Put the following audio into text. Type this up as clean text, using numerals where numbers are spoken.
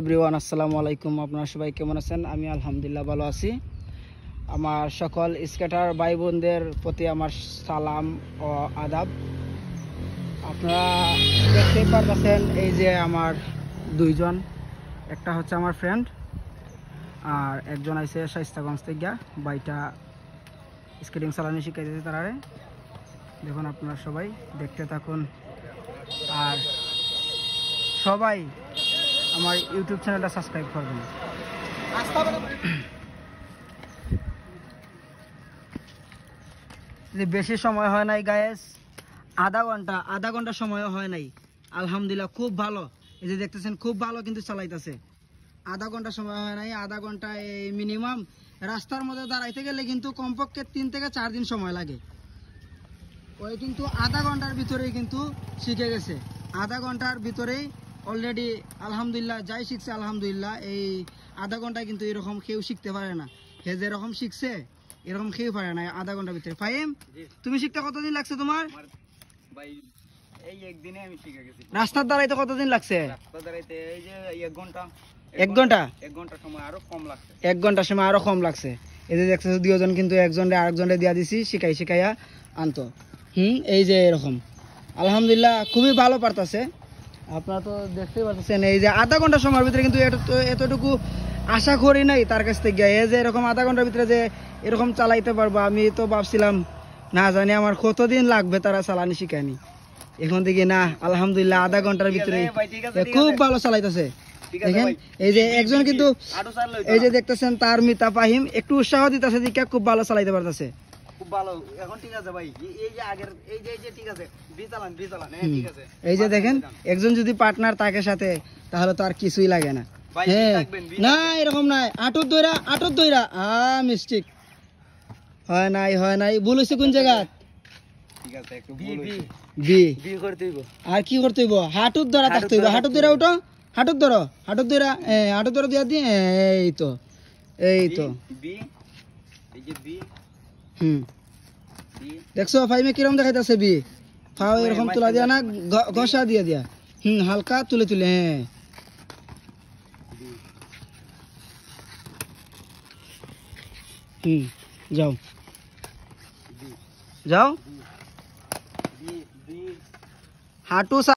Everyone আসসালামু আলাইকুম। আপনারা সবাই কেমন আছেন? আমি আলহামদুলিল্লাহ ভালো আছি। আমার সকল স্কেটার ভাই বোনদের প্রতি আমার সালাম ও আদাব। আপনারা দেখতেই পারতেছেন এই যে আমার দুইজন, একটা হচ্ছে আমার ফ্রেন্ড আর একজন আইছে শাইস্তাগঞ্জ থেকে। বাইটা স্কেটিং চালানো শিখাইতেছে তারারে। দেখুন আপনারা সবাই দেখতে থাকুন আর সবাই আমার ইউটিউব চ্যানেলটা সাবস্ক্রাইব করবেন। যে বেশি সময় হয় নাই গায়েস, আধা ঘন্টা সময় হয় নাই। আলহামদুলিল্লাহ খুব ভালো। এই যে দেখতেছেন খুব ভালো কিন্তু চালাইতেছে। আধা ঘন্টা সময় হয় নাই, আধা ঘন্টা এই মিনিমাম রাস্তার মধ্যে দাঁড়াইতে গেলে কিন্তু কমপক্ষে 3 থেকে 4 দিন সময় লাগে। ওই কিন্তু আধা ঘন্টার ভিতরেই কিন্তু শিখে গেছে। আধা ঘন্টার ভিতরেই অলরেডি আলহামদুলিল্লাহ যাই শিখছে আলহামদুলিল্লাহ। এই আধা ঘন্টায় কিন্তু এরকম কেউ শিখতে পারে না। হে যেরকম শিখছে এরকম কেউ পারে না আধা ঘন্টার ভিতরে। ফাহিম, তুমি শিখতে কতদিন লাগছে তোমার? ভাই এই একদিনে আমি শিখে গেছি। রাস্তার দাঁড়াইতে কতদিন লাগছে? রাস্তা দাঁড়াইতে এই যে 1 ঘন্টা। 1 ঘন্টা? 1 ঘন্টা সময় আরো কম লাগছে। 1 ঘন্টা সময় আরো কম লাগছে। এই যে দেখছো দুইজন কিন্তু একজনরে আরেকজনরে দিয়া দিছি শিখাইয়া আনতো। এই যে এরকম আলহামদুলিল্লাহ খুবই ভালো পারতাছে। আপনারা তো দেখতেই পাচ্ছেন এই যে আধা ঘন্টা সময়ের ভিতরে কিন্তু এতটুকু আশা করি নাই তার কাছ থেকে। এই যে এরকম আধা ঘন্টার ভিতরে যে এরকম চালাইতে পারবো আমি তো ভাবছিলাম না জানি আমার কতদিন লাগবে তারা চালানি শিখায়নি। এখন থেকে না আলহামদুলিল্লাহ আধা ঘন্টার ভিতরে খুব ভালো চালাইতেছে। দেখেন এই যে একজন কিন্তু এই যে দেখতেছেন তার মিতা ফাহিম একটু উৎসাহ দিতেছে দিকে খুব ভালো চালাইতে পারতেছে। খুব ভালো। এখন ঠিক আছে ভাই। এই যে আগের এই যে ঠিক আছে। বিচালান ঠিক আছে। এই যে দেখেন একজন যদি পার্টনার থাকে সাথে তাহলে তো আর কিছুই লাগে না। হ্যাঁ না এরকম নাই, আটর দইরা মিস্টেক হয় নাই ভুল হইছে কোন জায়গা? ঠিক আছে একটু বি করতে হইব। আর কি করতে হইব? হাঁটুর ধরা থাকতে হইব। হাঁটুর ধরা উঠো, হাঁটুর ধরা দিয়া দি। এই তো বি এই যে বি দেখছো ফাইমে কিরম দেখাইতেছে? বি ফাও এরকম তুলা দিয়া না, ঘষা দিয়া হালকা তুলে হ্যাঁ যাও হাঁটু